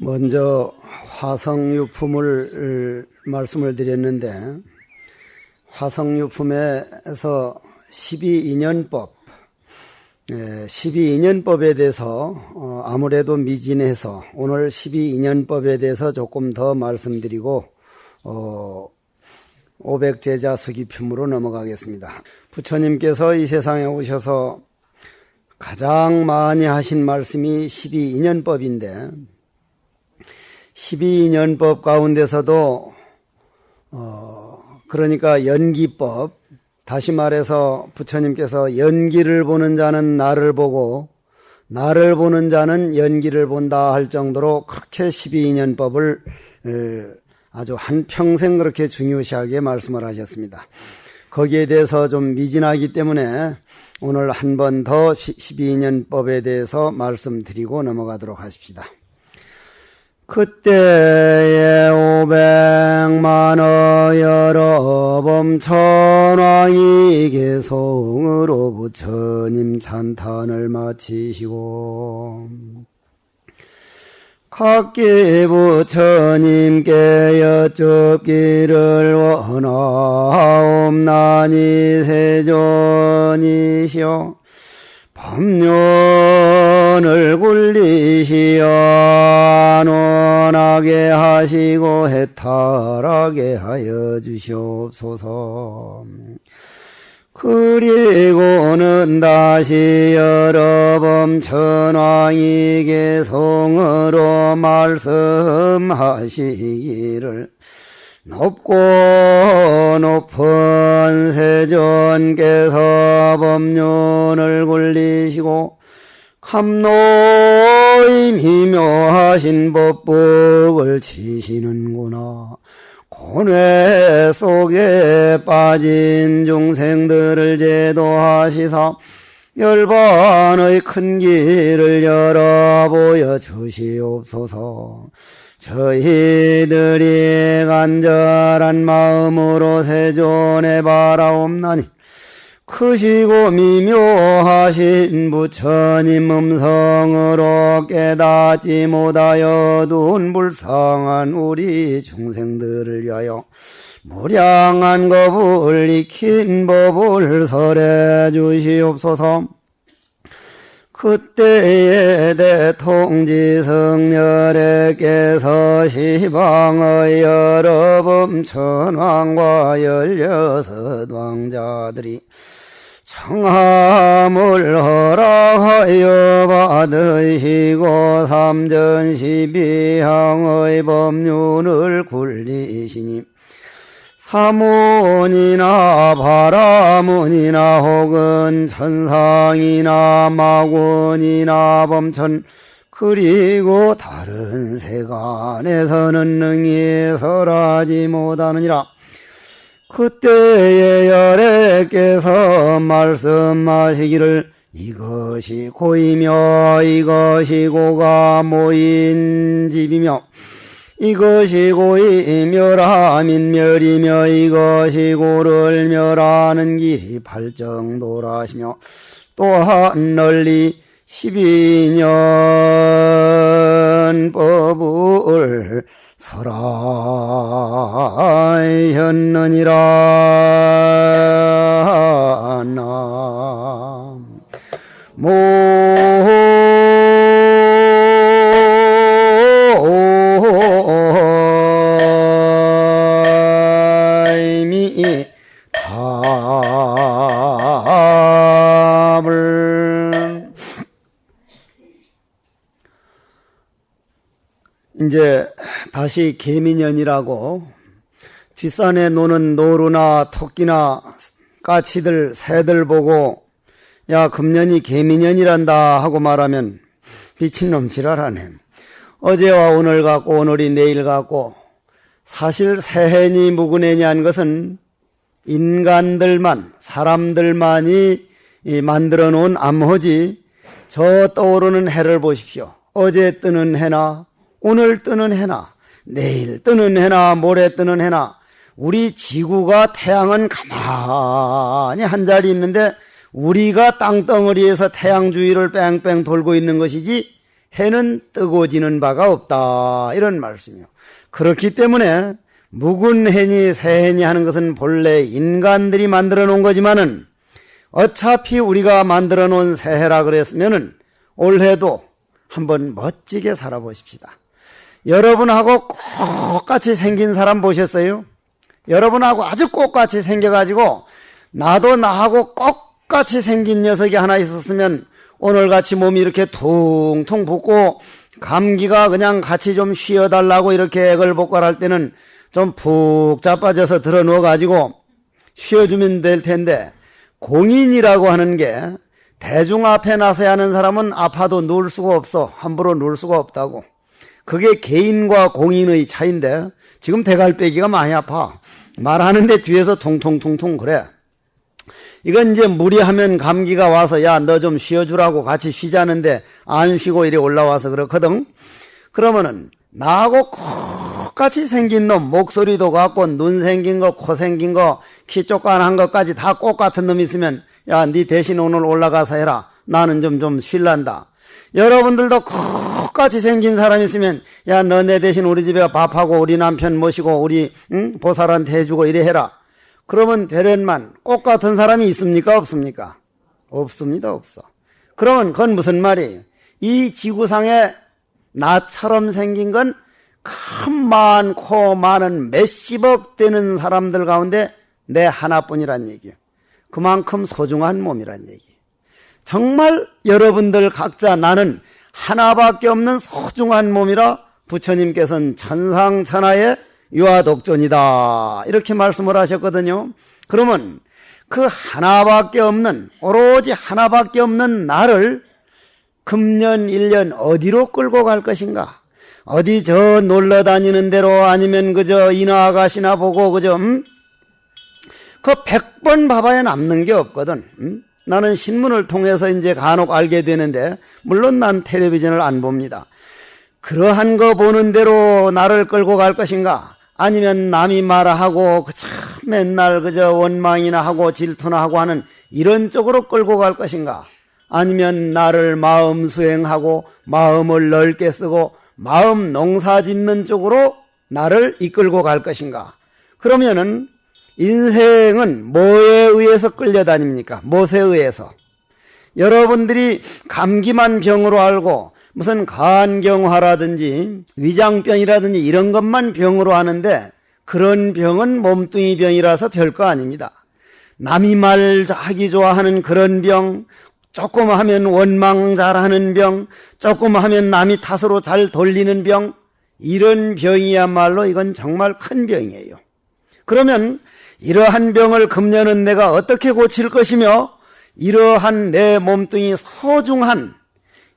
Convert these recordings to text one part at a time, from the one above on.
먼저 화성유품을 말씀을 드렸는데, 화성유품에서 12인연법, 12인연법에 대해서 아무래도 미진해서 오늘 12인연법에 대해서 조금 더 말씀드리고 500제자 수기품으로 넘어가겠습니다. 부처님께서 이 세상에 오셔서 가장 많이 하신 말씀이 12인연법인데, 12인연법 가운데서도 그러니까 연기법, 다시 말해서 부처님께서 연기를 보는 자는 나를 보고 나를 보는 자는 연기를 본다 할 정도로 그렇게 12인연법을 아주 한평생 그렇게 중요시하게 말씀을 하셨습니다. 거기에 대해서 좀 미진하기 때문에 오늘 한 번 더 12인연법에 대해서 말씀드리고 넘어가도록 하십시다. 그때에 500만여 여러 범천왕이 개송으로 부처님 찬탄을 마치시고 각기 부처님께 여쭙기를 원하옵나니 세존이시여 법륜을 굴리시어 안원하게 하시고 해탈하게 하여 주시옵소서. 그리고는 다시 여러 범천왕이 개송으로 말씀하시기를 높고 높은 세존께서 법륜을 굴리시고 감노임 희묘하신 법복을 치시는구나. 고뇌 속에 빠진 중생들을 제도하시사 열반의 큰 길을 열어 보여주시옵소서. 저희들이 간절한 마음으로 세존에 바라옵나니 크시고 미묘하신 부처님 음성으로 깨닫지 못하여 둔 불쌍한 우리 중생들을 위하여 무량한 겁을 익힌 법을 설해 주시옵소서. 그때에 대통지성렬에께서 시방의 여러 범천왕과 16왕자들이 청함을 허락하여 받으시고 삼전시비향의 법륜을 굴리시니 사문이나 바라문이나 혹은 천상이나 마군이나 범천 그리고 다른 세간에서는 능히 설하지 못하느니라. 그때에 열애께서 말씀하시기를 이것이 고이며 이것이 고가 모인 집이며 이것이 고이 멸하민멸이며 이것이 고를 멸하는 길이 발정도라시며 또한 널리 12인연법을 설하였느니라. 나모이미 답을 이제 다시 개미년이라고 뒷산에 노는 노루나 토끼나 까치들 새들 보고 야 금년이 개미년이란다 하고 말하면 미친놈 지랄하네. 어제와 오늘 같고 오늘이 내일 같고 사실 새해니 무근해니 한 것은 인간들만 사람들만이 만들어 놓은 암호지 저 떠오르는 해를 보십시오. 어제 뜨는 해나 오늘 뜨는 해나 내일 뜨는 해나 모레 뜨는 해나 우리 지구가 태양은 가만히 한 자리 있는데 우리가 땅덩어리에서 태양 주위를 뺑뺑 돌고 있는 것이지 해는 뜨고 지는 바가 없다. 이런 말씀이요. 그렇기 때문에 묵은 해니 새해니 하는 것은 본래 인간들이 만들어 놓은 거지만은 어차피 우리가 만들어 놓은 새해라 그랬으면은 올해도 한번 멋지게 살아보십시다. 여러분하고 똑같이 생긴 사람 보셨어요? 여러분하고 아주 똑같이 생겨가지고 나도 나하고 똑같이 생긴 녀석이 하나 있었으면 오늘같이 몸이 이렇게 퉁퉁 붓고 감기가 그냥 같이 좀 쉬어달라고 이렇게 애걸복걸할 때는 좀 푹 자빠져서 들어 누워가지고 쉬어주면 될 텐데, 공인이라고 하는 게 대중 앞에 나서야 하는 사람은 아파도 누울 수가 없어. 함부로 누울 수가 없다고. 그게 개인과 공인의 차이인데 지금 대갈배기가 많이 아파. 말하는데 뒤에서 퉁퉁퉁퉁 그래. 이건 이제 무리하면 감기가 와서 야 너 좀 쉬어주라고 같이 쉬자는데 안 쉬고 이리 올라와서 그렇거든. 그러면은 나하고 똑같이 생긴 놈, 목소리도 같고 눈 생긴 거, 코 생긴 거, 키 쪼깐한 것까지 다 똑같은 놈 있으면 야 네 대신 오늘 올라가서 해라. 나는 좀 쉴란다. 여러분들도 똑같이 생긴 사람 있으면 야 너 내 대신 우리 집에 밥하고 우리 남편 모시고 우리 보살한테 해주고 이래 해라. 그러면 되련만 똑같은 사람이 있습니까? 없습니까? 없습니다. 없어. 그러면 그건 무슨 말이에요? 이 지구상에 나처럼 생긴 건 큰 많고 많은 몇십억 되는 사람들 가운데 내 하나뿐이란 얘기예요. 그만큼 소중한 몸이란 얘기예요. 정말 여러분들 각자 나는 하나밖에 없는 소중한 몸이라 부처님께서는 천상천하의 유아독존이다 이렇게 말씀을 하셨거든요. 그러면 그 하나밖에 없는, 오로지 하나밖에 없는 나를 금년 1년 어디로 끌고 갈 것인가? 어디 저 놀러 다니는 데로, 아니면 그저 인어 아가씨나 보고 그저 그 100번 봐봐야 남는 게 없거든. 나는 신문을 통해서 이제 간혹 알게 되는데, 물론 난 텔레비전을 안 봅니다. 그러한 거 보는 대로 나를 끌고 갈 것인가? 아니면 남이 말하고 참 맨날 그저 원망이나 하고 질투나 하고 하는 이런 쪽으로 끌고 갈 것인가? 아니면 나를 마음 수행하고 마음을 넓게 쓰고 마음 농사 짓는 쪽으로 나를 이끌고 갈 것인가? 그러면은 인생은 뭐에 의해서 끌려다닙니까? 무엇에 의해서? 여러분들이 감기만 병으로 알고 무슨 간경화라든지 위장병이라든지 이런 것만 병으로 아는데, 그런 병은 몸뚱이 병이라서 별거 아닙니다. 남이 말하기 좋아하는 그런 병, 조금 하면 원망 잘하는 병, 조금 하면 남이 탓으로 잘 돌리는 병, 이런 병이야말로 이건 정말 큰 병이에요. 그러면 이러한 병을 금년은 내가 어떻게 고칠 것이며, 이러한 내 몸뚱이 소중한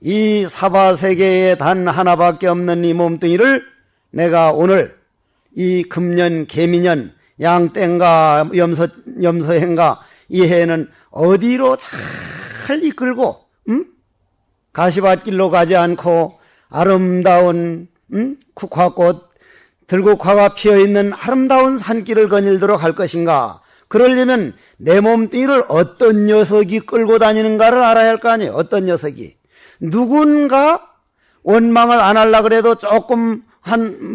이 사바세계에 단 하나밖에 없는 이 몸뚱이를 내가 오늘 이 금년 개미년 양땡가 염소해인가 이 해에는 어디로 잘 이끌고 가시밭길로 가지 않고 아름다운 국화꽃 들국화가 피어있는 아름다운 산길을 거닐도록 할 것인가? 그러려면 내 몸뚱이를 어떤 녀석이 끌고 다니는가를 알아야 할 거 아니에요. 어떤 녀석이. 누군가 원망을 안 하려고 그래도 조금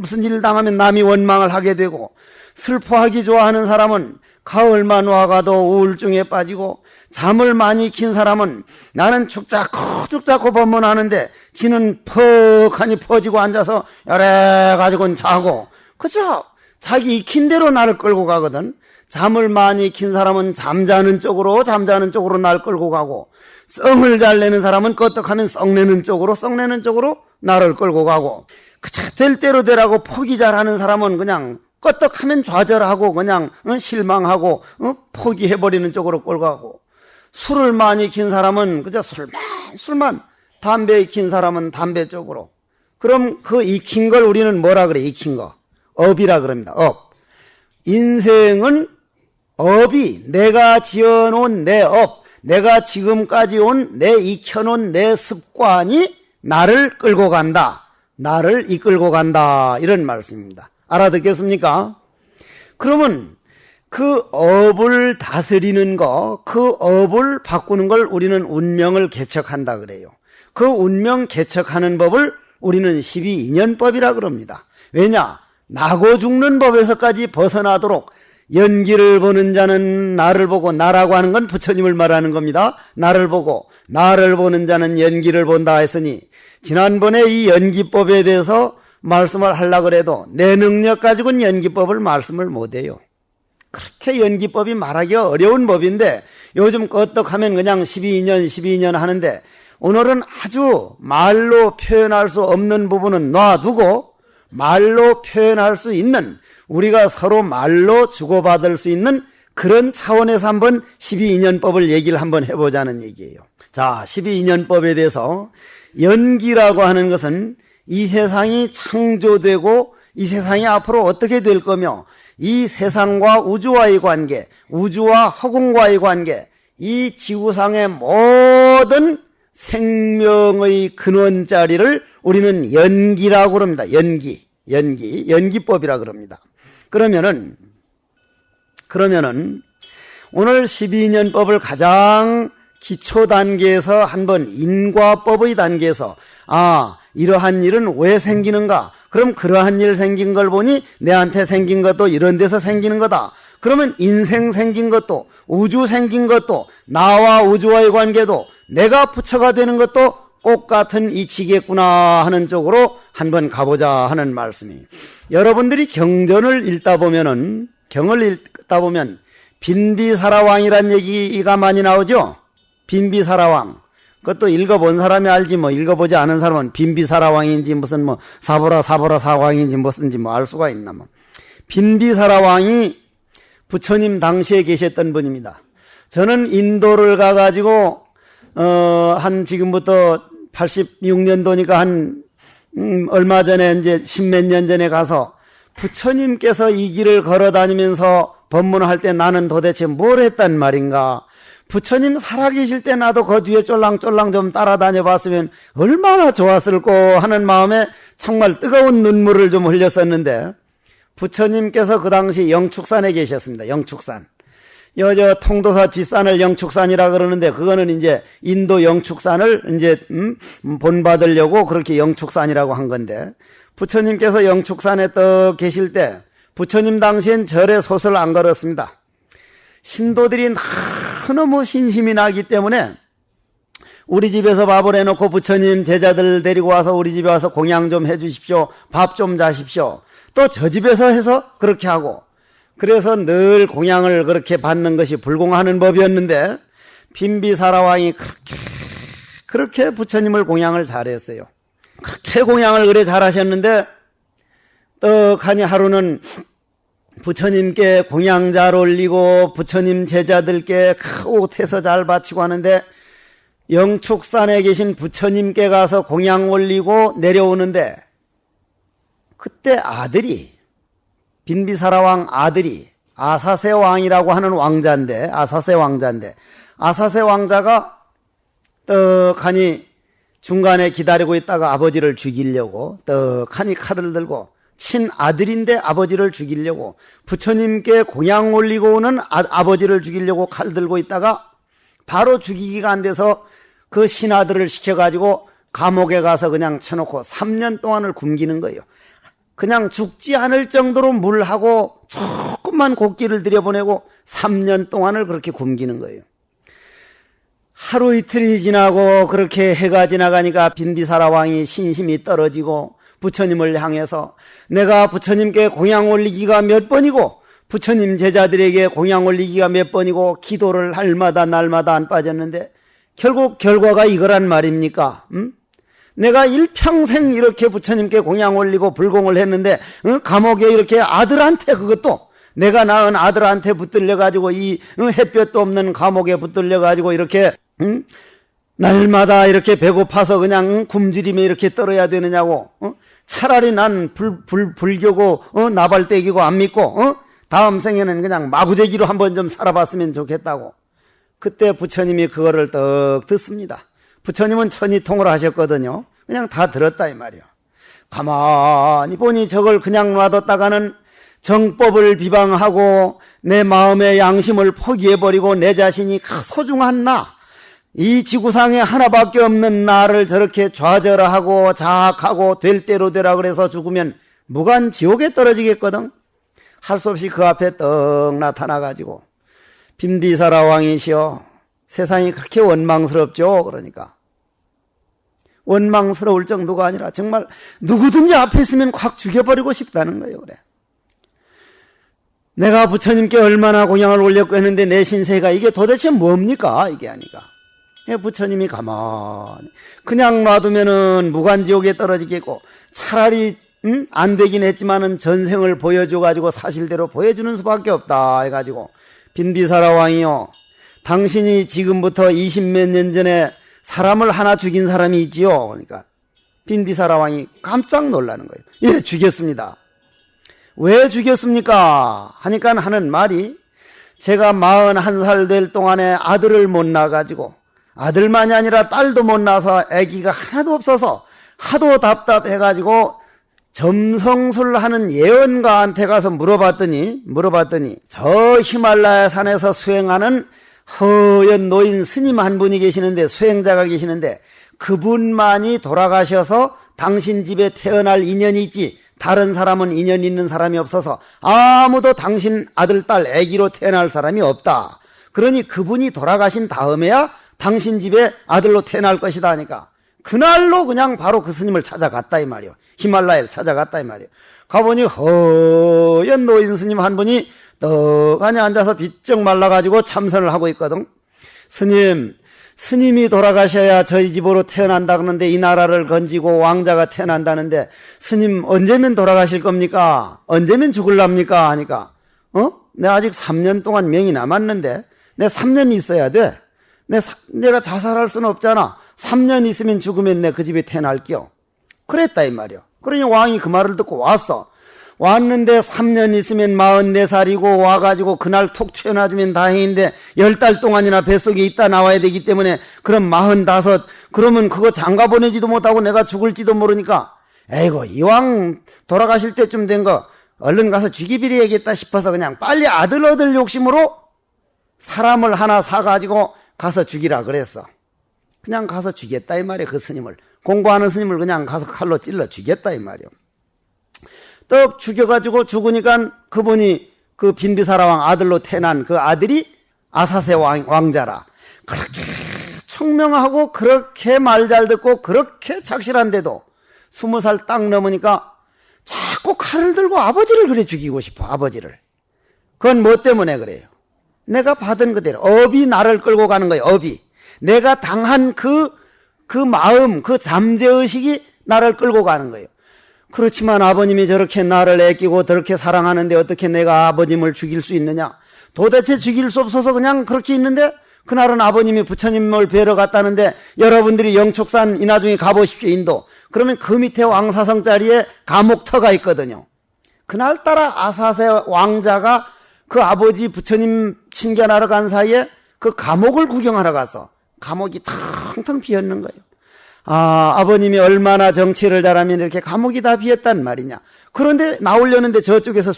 무슨 일 당하면 남이 원망을 하게 되고, 슬퍼하기 좋아하는 사람은 가을만 와가도 우울증에 빠지고, 잠을 많이 킨 사람은 나는 죽자고 법문하는데 지는 퍽하니 퍼지고 앉아서 열해가지고는 자고, 그죠? 자기 익힌 대로 나를 끌고 가거든. 잠을 많이 킨 사람은 잠자는 쪽으로 날 끌고 가고, 썽을 잘 내는 사람은 껐떡하면 썩내는 쪽으로 나를 끌고 가고, 그저 될 대로 되라고 포기 잘하는 사람은 그냥 껐떡하면 좌절하고 그냥 실망하고 포기해버리는 쪽으로 끌고 가고, 술을 많이 킨 사람은 그저 술만, 담배 익힌 사람은 담배 쪽으로. 그럼 그 익힌 걸 우리는 뭐라 그래? 익힌 거 업이라 그럽니다. 업. 인생은 업이, 내가 지어놓은 내 업, 내가 지금까지 온 내 익혀놓은 내 습관이 나를 끌고 간다, 나를 이끌고 간다, 이런 말씀입니다. 알아듣겠습니까? 그러면 그 업을 다스리는 거, 그 업을 바꾸는 걸 우리는 운명을 개척한다 그래요. 그 운명 개척하는 법을 우리는 12인연법이라 그럽니다. 왜냐? 나고 죽는 법에서까지 벗어나도록 연기를 보는 자는 나를 보고, 나라고 하는 건 부처님을 말하는 겁니다. 나를 보고 나를 보는 자는 연기를 본다 했으니, 지난번에 이 연기법에 대해서 말씀을 하려고 해도 내 능력 가지고는 연기법을 말씀을 못해요. 그렇게 연기법이 말하기가 어려운 법인데 요즘 껐떡하면 그냥 12년 하는데, 오늘은 아주 말로 표현할 수 없는 부분은 놔두고 말로 표현할 수 있는, 우리가 서로 말로 주고받을 수 있는 그런 차원에서 한번 12인연법을 얘기를 한번 해보자는 얘기예요. 자, 12인연법에 대해서 연기라고 하는 것은 이 세상이 창조되고 이 세상이 앞으로 어떻게 될 거며, 이 세상과 우주와의 관계, 우주와 허공과의 관계, 이 지구상의 모든 생명의 근원자리를 우리는 연기라고 그럽니다. 연기법이라 그럽니다. 그러면은 오늘 12인연법을 가장 기초 단계에서 한번 인과법의 단계에서, 이러한 일은 왜 생기는가? 그럼 그러한 일 생긴 걸 보니 내한테 생긴 것도 이런 데서 생기는 거다. 그러면 인생 생긴 것도, 우주 생긴 것도, 나와 우주와의 관계도, 내가 부처가 되는 것도 똑같은 이치겠구나 하는 쪽으로 한번 가보자 하는 말씀이. 여러분들이 경전을 읽다 보면 빈비사라왕이란 얘기가 많이 나오죠. 빈비사라왕. 그것도 읽어본 사람이 알지, 읽어보지 않은 사람은 빈비사라왕인지 무슨 사보라사왕인지 무슨지 알 수가 있나. 빈비사라왕이 부처님 당시에 계셨던 분입니다. 저는 인도를 가가지고 한 지금부터 86년도니까 얼마 전에 이제 10몇 년 전에 가서 부처님께서 이 길을 걸어 다니면서 법문할 때 나는 도대체 뭘 했단 말인가? 부처님 살아계실 때 나도 그 뒤에 쫄랑쫄랑 좀 따라다녀 봤으면 얼마나 좋았을꼬 하는 마음에 정말 뜨거운 눈물을 좀 흘렸었는데, 부처님께서 그 당시 영축산에 계셨습니다. 영축산. 저 통도사 뒷산을 영축산이라 그러는데, 그거는 이제 인도 영축산을 이제 본받으려고 그렇게 영축산이라고 한 건데, 부처님께서 영축산에 떠 계실 때 부처님 당시엔 절에 솥을 안 걸었습니다. 신도들이 너무 신심이 나기 때문에 우리 집에서 밥을 해놓고 부처님 제자들 데리고 와서 우리 집에 와서 공양 좀 해주십시오, 밥 좀 자십시오, 또 저 집에서 해서 그렇게 하고, 그래서 늘 공양을 그렇게 받는 것이 불공하는 법이었는데, 빈비사라왕이 그렇게 부처님을 공양을 잘했어요. 그렇게 공양을 그래 잘하셨는데, 떡하니 하루는 부처님께 공양 잘 올리고 부처님 제자들께 옷 해서 잘 바치고 하는데, 영축산에 계신 부처님께 가서 공양 올리고 내려오는데, 그때 아들이, 빈비사라왕 아들이 아사세 왕이라고 하는 왕자인데, 아사세 왕자가 떡하니 중간에 기다리고 있다가 아버지를 죽이려고 떡하니 칼을 들고, 친아들인데 아버지를 죽이려고, 부처님께 공양 올리고 오는 아버지를 죽이려고 칼 들고 있다가 바로 죽이기가 안 돼서 그 신하들을 시켜가지고 감옥에 가서 그냥 쳐놓고 3년 동안을 굶기는 거예요. 그냥 죽지 않을 정도로 물하고 조금만 곡기를 들여보내고 3년 동안을 그렇게 굶기는 거예요. 하루 이틀이 지나고 그렇게 해가 지나가니까 빈비사라왕이 신심이 떨어지고 부처님을 향해서 내가 부처님께 공양 올리기가 몇 번이고 부처님 제자들에게 공양 올리기가 몇 번이고 기도를 할마다 날마다 안 빠졌는데 결국 결과가 이거란 말입니까? 내가 일평생 이렇게 부처님께 공양 올리고 불공을 했는데 감옥에 이렇게 아들한테, 그것도 내가 낳은 아들한테 붙들려가지고 이 햇볕도 없는 감옥에 붙들려가지고 이렇게 날마다 이렇게 배고파서 그냥 굶주림에 이렇게 떨어야 되느냐고. 차라리 난 불교고 나발떼기고 안 믿고 다음 생에는 그냥 마구제기로 한번 좀 살아봤으면 좋겠다고. 그때 부처님이 그거를 떡 듣습니다. 부처님은 천이통을 하셨거든요. 그냥 다 들었다 이 말이요. 가만히 보니 저걸 그냥 놔뒀다가는 정법을 비방하고 내 마음의 양심을 포기해버리고 내 자신이 소중한 나, 이 지구상에 하나밖에 없는 나를 저렇게 좌절하고 자학하고 될 대로 되라 그래서 죽으면 무간 지옥에 떨어지겠거든. 할 수 없이 그 앞에 떡 나타나가지고 빈비사라 왕이시여, 세상이 그렇게 원망스럽죠. 그러니까 원망스러울 정도가 아니라 정말 누구든지 앞에 있으면 확 죽여버리고 싶다는 거예요. 그래. 내가 부처님께 얼마나 공양을 올렸고 했는데 내 신세가 이게 도대체 뭡니까? 이게 아니까. 부처님이 가만히 그냥 놔두면은 무간지옥에 떨어지겠고, 차라리 안 되긴 했지만은 전생을 보여줘가지고 사실대로 보여주는 수밖에 없다 해가지고, 빈비사라 왕이요, 당신이 지금부터 20몇 년 전에 사람을 하나 죽인 사람이 있지요. 그러니까 빈비사라 왕이 깜짝 놀라는 거예요. 예, 죽였습니다. 왜 죽였습니까? 하니까 하는 말이, 제가 41살 될 동안에 아들을 못 낳아가지고, 아들만이 아니라 딸도 못 낳아서 아기가 하나도 없어서 하도 답답해가지고 점성술 하는 예언가한테 가서 물어봤더니 저 히말라야 산에서 수행하는 허연 노인 스님 한 분이 계시는데, 수행자가 계시는데, 그분만이 돌아가셔서 당신 집에 태어날 인연이 있지 다른 사람은 인연 있는 사람이 없어서 아무도 당신 아들, 딸, 아기로 태어날 사람이 없다. 그러니 그분이 돌아가신 다음에야 당신 집에 아들로 태어날 것이다 하니까, 그날로 그냥 바로 그 스님을 찾아갔다 이 말이요. 히말라야를 찾아갔다 이 말이요. 가보니 허연 노인 스님 한 분이 떡하니 앉아서 비쩍 말라가지고 참선을 하고 있거든. 스님이 돌아가셔야 저희 집으로 태어난다 그러는데, 이 나라를 건지고 왕자가 태어난다는데 스님 언제면 돌아가실 겁니까? 언제면 죽을랍니까? 하니까 내가 아직 3년 동안 명이 남았는데 내가 3년 있어야 돼. 내가 자살할 수는 없잖아. 3년 있으면 죽으면 내 그 집에 태어날게요. 그랬다 이 말이요. 그러니 왕이 그 말을 듣고 왔는데 3년 있으면 44살이고 와가지고 그날 툭 튀어나주면 다행인데 10달 동안이나 뱃속에 있다 나와야 되기 때문에, 그럼 45, 그러면 그거 장가 보내지도 못하고 내가 죽을지도 모르니까, 에이고 이왕 돌아가실 때쯤 된 거 얼른 가서 죽이비려야겠다 싶어서 그냥 빨리 아들 얻을 욕심으로 사람을 하나 사가지고 가서 죽이라 그랬어. 그냥 가서 죽였다 이 말이야. 그 스님을, 공부하는 스님을 그냥 가서 칼로 찔러 죽였다 이 말이야. 떡 죽여가지고 죽으니까 그분이 그 빈비사라 왕 아들로 태어난 그 아들이 아사세 왕자라. 그렇게 청명하고 그렇게 말 잘 듣고 그렇게 착실한데도 20살 딱 넘으니까 자꾸 칼을 들고 아버지를 그래 죽이고 싶어. 아버지를. 그건 뭐 때문에 그래요? 내가 받은 그대로 업이 나를 끌고 가는 거예요. 업이. 내가 당한 그 마음, 그 잠재의식이 나를 끌고 가는 거예요. 그렇지만 아버님이 저렇게 나를 아끼고 저렇게 사랑하는데 어떻게 내가 아버님을 죽일 수 있느냐? 도대체 죽일 수 없어서 그냥 그렇게 있는데, 그날은 아버님이 부처님을 뵈러 갔다는데, 여러분들이 영촉산 인하중에 가보십시오. 인도. 그러면 그 밑에 왕사성 자리에 감옥터가 있거든요. 그날따라 아사세 왕자가 그 아버지 부처님 친견하러 간 사이에 그 감옥을 구경하러 가서 감옥이 텅텅 비었는 거예요. 아버님이 얼마나 정치를 잘하면 이렇게 감옥이 다 비었단 말이냐. 그런데 나오려는데 저쪽에서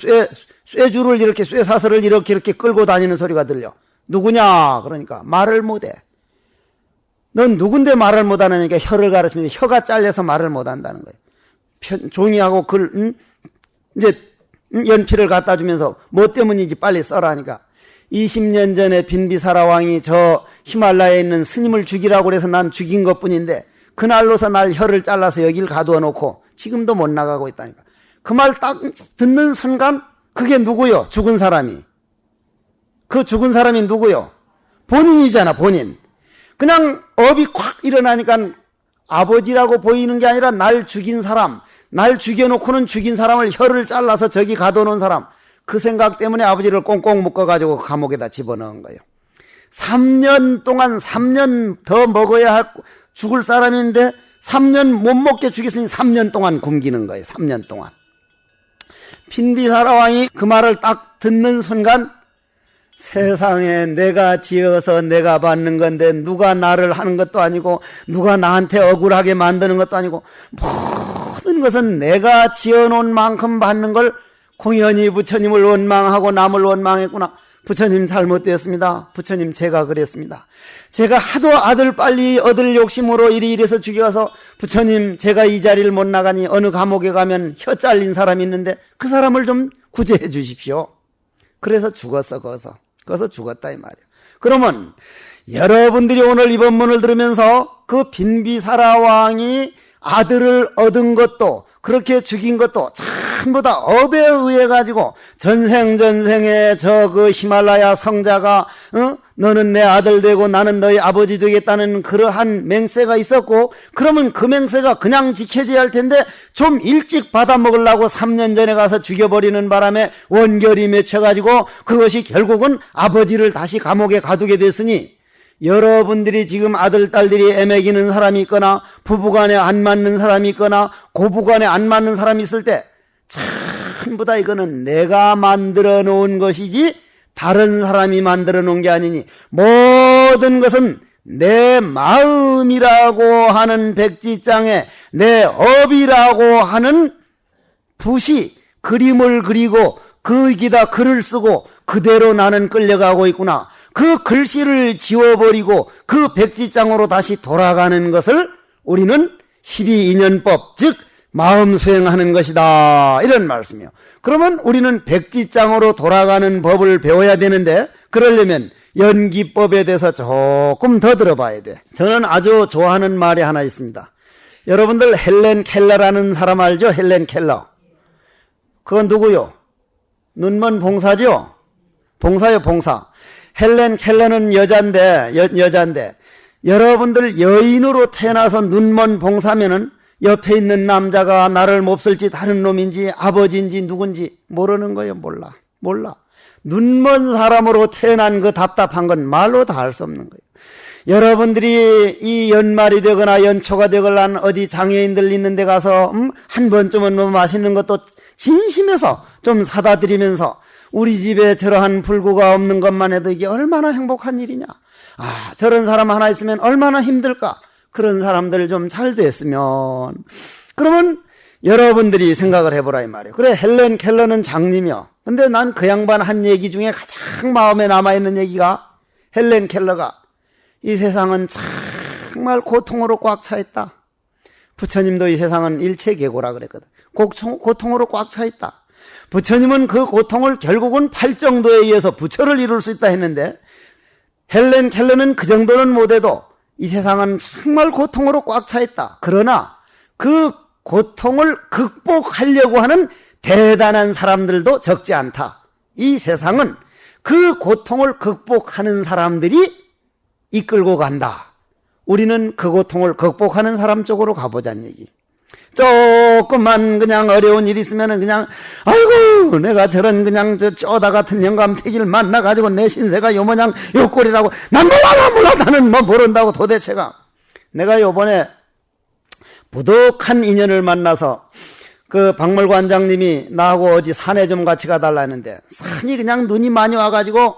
쇠줄을 이렇게, 쇠사슬을 이렇게 끌고 다니는 소리가 들려. 누구냐? 그러니까 말을 못해. 넌 누군데 말을 못하느니까 혀를 가르치면 혀가 잘려서 말을 못한다는 거예요. 종이하고 이제 연필을 갖다 주면서 뭐 때문인지 빨리 써라 하니까, 20년 전에 빈비사라 왕이 저 히말라야에 있는 스님을 죽이라고 그래서 난 죽인 것뿐인데, 그날로서 날 혀를 잘라서 여길 가두어 놓고 지금도 못 나가고 있다니까. 그 말 딱 듣는 순간, 그게 누구요? 죽은 사람이. 그 죽은 사람이 누구요? 본인이잖아, 본인. 그냥 업이 콱 일어나니까 아버지라고 보이는 게 아니라 날 죽인 사람, 날 죽여놓고는 죽인 사람을 혀를 잘라서 저기 가둬놓은 사람, 그 생각 때문에 아버지를 꽁꽁 묶어가지고 감옥에다 집어넣은 거예요. 3년 동안, 3년 더 먹어야 할, 죽을 사람인데 3년 못 먹게 죽였으니 3년 동안 굶기는 거예요. 3년 동안. 빈비사라 왕이 그 말을 딱 듣는 순간, 세상에 내가 지어서 내가 받는 건데 누가 나를 하는 것도 아니고 누가 나한테 억울하게 만드는 것도 아니고, 모든 것은 내가 지어놓은 만큼 받는 걸 공연히 부처님을 원망하고 남을 원망했구나. 부처님 잘못되었습니다. 부처님 제가 그랬습니다. 제가 하도 아들 빨리 얻을 욕심으로 이래서 죽여서 부처님 제가 이 자리를 못 나가니 어느 감옥에 가면 혀 잘린 사람이 있는데 그 사람을 좀 구제해 주십시오. 그래서 죽었어. 거기서 죽었다 이 말이에요. 그러면 여러분들이 오늘 이 법문을 들으면서 그 빈비사라 왕이 아들을 얻은 것도 그렇게 죽인 것도 전부 다 업에 의해 가지고 전생에 저 그 히말라야 성자가 너는 내 아들 되고 나는 너희 아버지 되겠다는 그러한 맹세가 있었고, 그러면 그 맹세가 그냥 지켜져야 할 텐데 좀 일찍 받아먹으려고 3년 전에 가서 죽여버리는 바람에 원결이 맺혀가지고 그것이 결국은 아버지를 다시 감옥에 가두게 됐으니, 여러분들이 지금 아들, 딸들이 애매기는 사람이 있거나 부부간에 안 맞는 사람이 있거나 고부간에 안 맞는 사람이 있을 때 전부 다 이거는 내가 만들어 놓은 것이지 다른 사람이 만들어 놓은 게 아니니, 모든 것은 내 마음이라고 하는 백지장에 내 업이라고 하는 붓이 그림을 그리고 거기다 글을 쓰고 그대로 나는 끌려가고 있구나. 그 글씨를 지워버리고 그 백지장으로 다시 돌아가는 것을 우리는 12인연법, 즉 마음 수행하는 것이다, 이런 말씀이에요. 그러면 우리는 백지장으로 돌아가는 법을 배워야 되는데, 그러려면 연기법에 대해서 조금 더 들어봐야 돼. 저는 아주 좋아하는 말이 하나 있습니다. 여러분들 헬렌 켈러라는 사람 알죠? 헬렌 켈러. 그건 누구요? 눈먼 봉사죠? 봉사요, 봉사. 헬렌 켈러는 여잔데 여러분들 여인으로 태어나서 눈먼 봉사면은 옆에 있는 남자가 나를 몹쓸지 다른 놈인지 아버지인지 누군지 모르는 거예요. 몰라. 눈먼 사람으로 태어난 그 답답한 건 말로 다 할 수 없는 거예요. 여러분들이 이 연말이 되거나 연초가 되거나 어디 장애인들 있는 데 가서 한 번쯤은 뭐 맛있는 것도 진심에서 좀 사다 드리면서 우리 집에 저러한 불구가 없는 것만 해도 이게 얼마나 행복한 일이냐. 아, 저런 사람 하나 있으면 얼마나 힘들까. 그런 사람들 좀 잘 됐으면. 그러면 여러분들이 생각을 해보라 이 말이에요. 그래, 헬렌 켈러는 장님이요. 근데 난 그 양반 한 얘기 중에 가장 마음에 남아있는 얘기가, 헬렌 켈러가 이 세상은 정말 고통으로 꽉 차 있다. 부처님도 이 세상은 일체계고라 그랬거든. 고통으로 꽉 차 있다. 부처님은 그 고통을 결국은 팔정도에 의해서 부처를 이룰 수 있다 했는데, 헬렌 켈러는 그 정도는 못해도 이 세상은 정말 고통으로 꽉 차 있다. 그러나 그 고통을 극복하려고 하는 대단한 사람들도 적지 않다. 이 세상은 그 고통을 극복하는 사람들이 이끌고 간다. 우리는 그 고통을 극복하는 사람 쪽으로 가보자는 얘기. 조금만 그냥 어려운 일 있으면은 그냥 아이고 내가 저런 그냥 저 쪼다 같은 영감태기를 만나가지고 내 신세가 요 모양 요 꼴이라고 난 몰라 나는 뭐 모른다고. 도대체가 내가 요번에 부득한 인연을 만나서 그 박물관장님이 나하고 어디 산에 좀 같이 가달라 했는데, 산이 그냥 눈이 많이 와가지고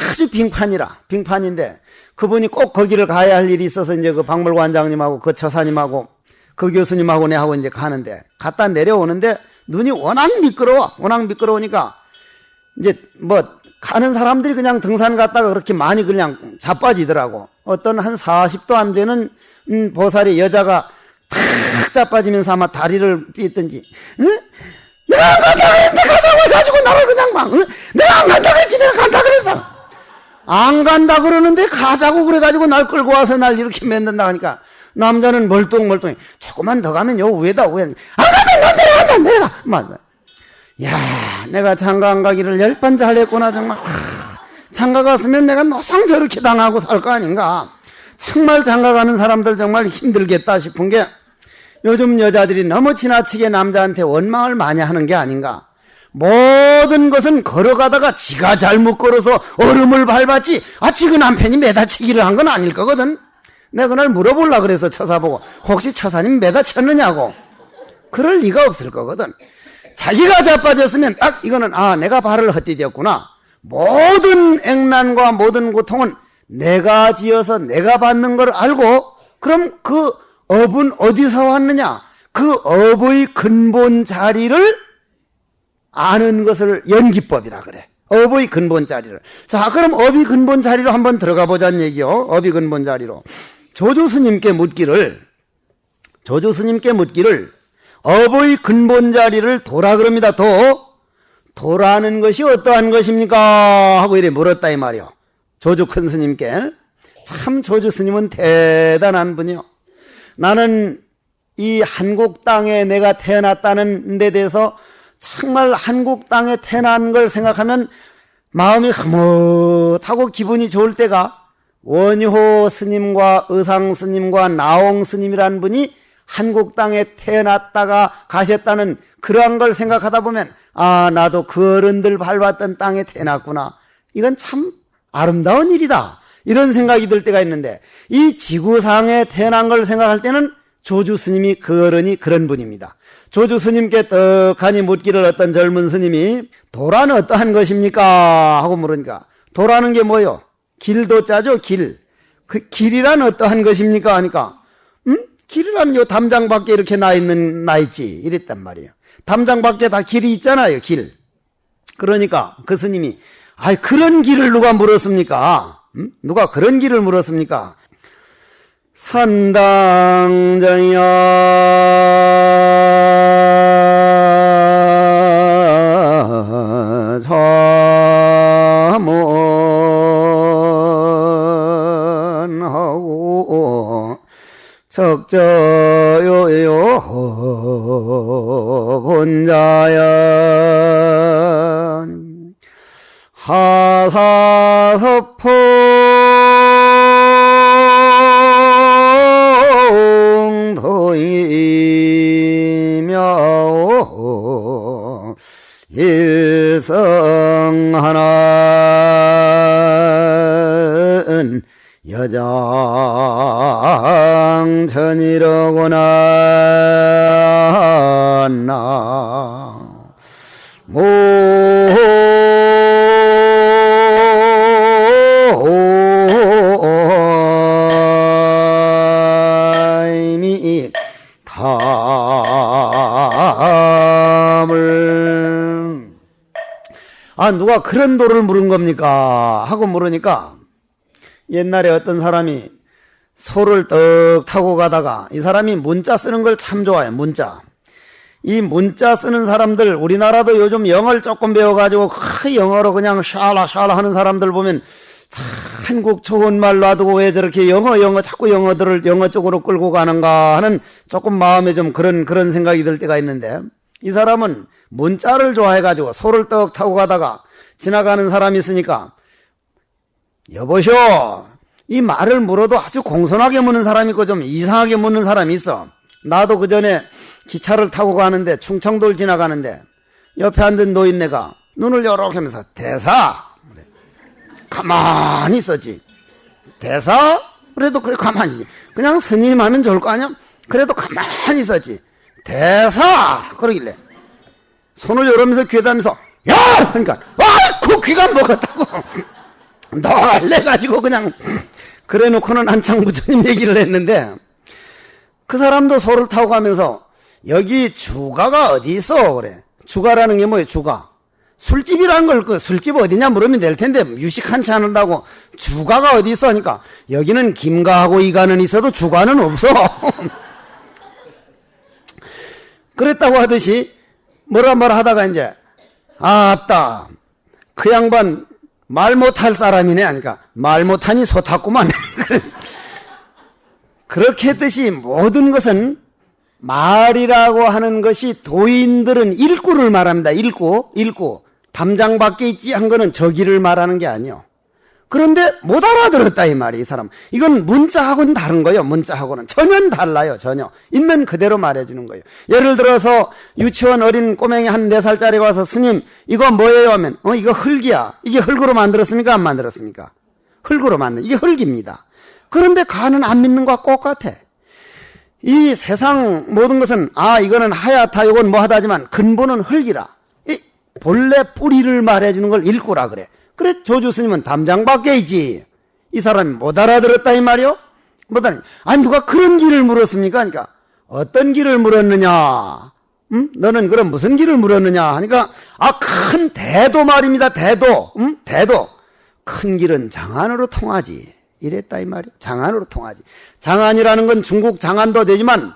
아주 빙판인데 그분이 꼭 거기를 가야 할 일이 있어서 이제 그 박물관장님하고 그 처사님하고 그 교수님하고 내하고 이제 가는데, 갔다 내려오는데 눈이 워낙 미끄러우니까 이제 뭐 가는 사람들이 그냥 등산 갔다가 그렇게 많이 그냥 자빠지더라고. 어떤 한 40도 안 되는 보살이 여자가 탁 자빠지면서 아마 다리를 삐었던지, 응? 내가 안 간다 그랬는데 가자고 해가지고 나를 그냥 막, 응? 내가 안 간다 그랬지, 내가 간다 그랬어. 안 간다 그러는데 가자고 그래가지고 날 끌고 와서 날 이렇게 맨든다 하니까 남자는 멀뚱멀뚱히 조금만 더 가면 요 위에다 안 간다 내가 맞아. 야, 내가 장가 안 가기를 10번 잘했구나 정말. 장가 갔으면 내가 노상 저렇게 당하고 살 거 아닌가. 정말 장가 가는 사람들 정말 힘들겠다 싶은 게, 요즘 여자들이 너무 지나치게 남자한테 원망을 많이 하는 게 아닌가. 모든 것은 걸어가다가 지가 잘못 걸어서 얼음을 밟았지 그 남편이 매다치기를 한 건 아닐 거거든. 내가 그날 물어보려고 그래서 처사보고 혹시 처사님 매다쳤느냐고. 그럴 리가 없을 거거든. 자기가 자빠졌으면 딱 이거는 내가 발을 헛디뎠구나. 모든 액난과 모든 고통은 내가 지어서 내가 받는 걸 알고, 그럼 그 업은 어디서 왔느냐, 그 업의 근본 자리를 아는 것을 연기법이라 그래. 업의 근본 자리를. 자, 그럼 업의 근본 자리로 한번 들어가 보자는 얘기요. 업의 근본 자리로. 조주 스님께 묻기를 업의 근본 자리를 도라 그럽니다. 도라는 것이 어떠한 것입니까? 하고 이래 물었다 이 말이요. 조주 큰 스님께. 참 조주 스님은 대단한 분이요. 나는 이 한국 땅에 내가 태어났다는 데 대해서 정말 한국 땅에 태어난 걸 생각하면 마음이 흐뭇하고 기분이 좋을 때가 원효 스님과 의상 스님과 나홍 스님이라는 분이 한국 땅에 태어났다가 가셨다는 그러한 걸 생각하다 보면 아, 나도 그 어른들 밟았던 땅에 태어났구나. 이건 참 아름다운 일이다. 이런 생각이 들 때가 있는데 이 지구상에 태어난 걸 생각할 때는 조주 스님이 그 어른이 그런 분입니다. 조주 스님께 떡하니 묻기를 어떤 젊은 스님이 도라는 어떠한 것입니까? 하고 물으니까 도라는 게 뭐요? 길도 짜죠, 길. 그 길이란 어떠한 것입니까? 하니까 길이란 요 담장 밖에 이렇게 나 있지. 이랬단 말이에요. 담장 밖에 다 길이 있잖아요, 길. 그러니까 그 스님이 아이 그런 길을 누가 물었습니까? 누가 그런 길을 물었습니까? 산당정야 자문하고 적저요요 본자야 하사서포 도이며 일성하는 여장천이로구나 나 모임이 담을 아 누가 그런 도를 물은 겁니까? 하고 물으니까 옛날에 어떤 사람이 소를 떡 타고 가다가 이 사람이 문자 쓰는 걸 참 좋아해요. 문자. 이 문자 쓰는 사람들 우리나라도 요즘 영어를 조금 배워가지고 영어로 그냥 샤라 하는 사람들 보면 참 한국 좋은 말 놔두고 왜 저렇게 영어 자꾸 영어들을 영어 쪽으로 끌고 가는가 하는 조금 마음에 좀 그런 생각이 들 때가 있는데 이 사람은 문자를 좋아해가지고 소를 떡 타고 가다가 지나가는 사람이 있으니까 여보쇼 이 말을 물어도 아주 공손하게 묻는 사람이 있고 좀 이상하게 묻는 사람이 있어. 나도 그 전에 기차를 타고 가는데 충청도를 지나가는데 옆에 앉은 노인네가 눈을 요렇게 하면서 대사 그래. 가만히 있었지. 대사? 그래도 그래 가만히 있지. 그냥 스님 하면 좋을 거 아니야? 그래도 가만히 있었지. 대사! 그러길래 손을 열으면서 귀에 대면서 야! 그러니까 그 귀가 먹었다고 놀래가지고 그냥 그래 놓고는 한창 부처님 얘기를 했는데 그 사람도 소를 타고 가면서 여기 주가가 어디 있어? 그래. 주가라는 게 뭐예요? 주가. 술집이라는 걸 그 술집 어디냐 물으면 될 텐데 유식한치 않은다고 주가가 어디 있어? 하니까 여기는 김가하고 이가는 있어도 주가는 없어. 그랬다고 하듯이 뭐라 하다가 이제 아따 그 양반 말 못할 사람이네 하니까 말 못하니 소 탔구만. 그렇게 했듯이 모든 것은 말이라고 하는 것이 도인들은 일구를 말합니다. 일구. 담장 밖에 있지 한 거는 저기를 말하는 게 아니요. 그런데 못 알아들었다 이 말이 이 사람. 이건 문자하고는 다른 거예요. 문자하고는 전혀 달라요. 전혀. 있는 그대로 말해주는 거예요. 예를 들어서 유치원 어린 꼬맹이 한 4살짜리가 와서 스님 이거 뭐예요 하면 이거 흙이야. 이게 흙으로 만들었습니까? 안 만들었습니까? 흙으로 만든 이게 흙입니다. 그런데 가는 안 믿는 것과 똑같아. 이 세상 모든 것은 이거는 하얗다 이건 뭐하다지만 근본은 흙이라. 이 본래 뿌리를 말해주는 걸 일구라 그래. 그래 조주 스님은 담장 밖에 있지. 이 사람이 못 알아들었다 이 말이요? 누가 그런 길을 물었습니까? 그러니까 어떤 길을 물었느냐 너는 그럼 무슨 길을 물었느냐 하니까 큰 대도 말입니다. 대도. 대도. 큰 길은 장안으로 통하지. 이랬다 이 말이야. 장안으로 통하지. 장안이라는 건 중국 장안도 되지만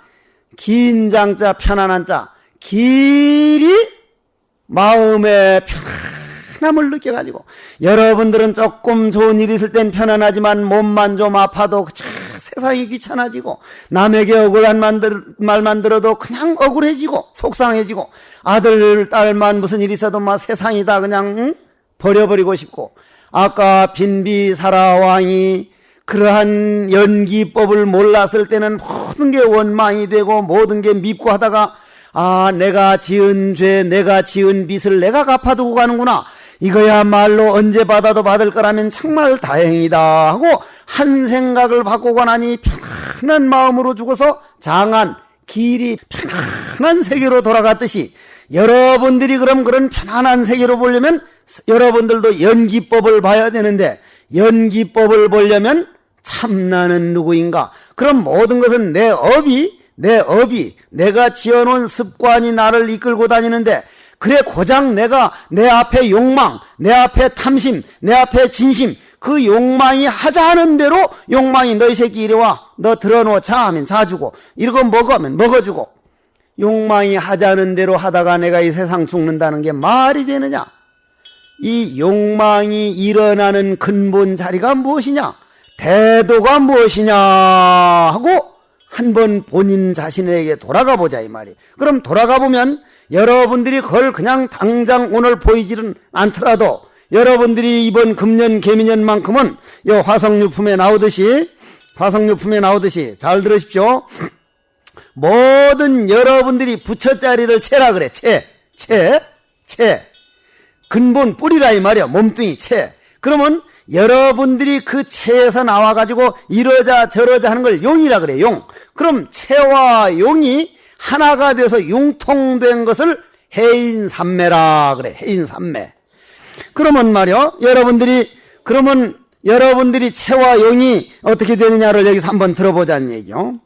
긴 장자 편안한 자. 길이 마음의 편함을 느껴가지고 여러분들은 조금 좋은 일이 있을 땐 편안하지만 몸만 좀 아파도 세상이 귀찮아지고 남에게 억울한 말만 들어도 그냥 억울해지고 속상해지고 아들 딸만 무슨 일이 있어도 막 세상이 다 그냥 버려버리고 싶고 아까 빈비사라왕이 그러한 연기법을 몰랐을 때는 모든 게 원망이 되고 모든 게 밉고 하다가 내가 지은 죄 내가 지은 빚을 내가 갚아두고 가는구나 이거야말로 언제 받아도 받을 거라면 정말 다행이다 하고 한 생각을 바꾸고 나니 편안한 마음으로 죽어서 장안 길이 편안한 세계로 돌아갔듯이 여러분들이 그럼 그런 편안한 세계로 보려면 여러분들도 연기법을 봐야 되는데 연기법을 보려면 참나는 누구인가? 그럼 모든 것은 내 업이 내가 지어놓은 습관이 나를 이끌고 다니는데 그래 고작 내가 내 앞에 욕망, 내 앞에 탐심, 내 앞에 진심 그 욕망이 하자는 대로 욕망이 너희 새끼 이리 와 너 들어놓자 하면 자주고 이러고 먹어 하면 먹어주고 욕망이 하자는 대로 하다가 내가 이 세상 죽는다는 게 말이 되느냐? 이 욕망이 일어나는 근본 자리가 무엇이냐? 대도가 무엇이냐 하고 한번 본인 자신에게 돌아가 보자 이 말이. 그럼 돌아가 보면 여러분들이 그걸 그냥 당장 오늘 보이지는 않더라도 여러분들이 이번 금년 개미년만큼은 이 화성유품에 나오듯이 잘 들으십시오. 모든 여러분들이 부처자리를 채라 그래. 채. 근본 뿌리라 이 말이야. 몸뚱이 채. 그러면 여러분들이 그 채에서 나와가지고 이러자 저러자 하는 걸 용이라 그래. 용. 그럼 채와 용이 하나가 돼서 융통된 것을 해인삼매라 그래. 해인삼매. 그러면 말이야. 여러분들이 채와 용이 어떻게 되느냐를 여기서 한번 들어보자는 얘기죠.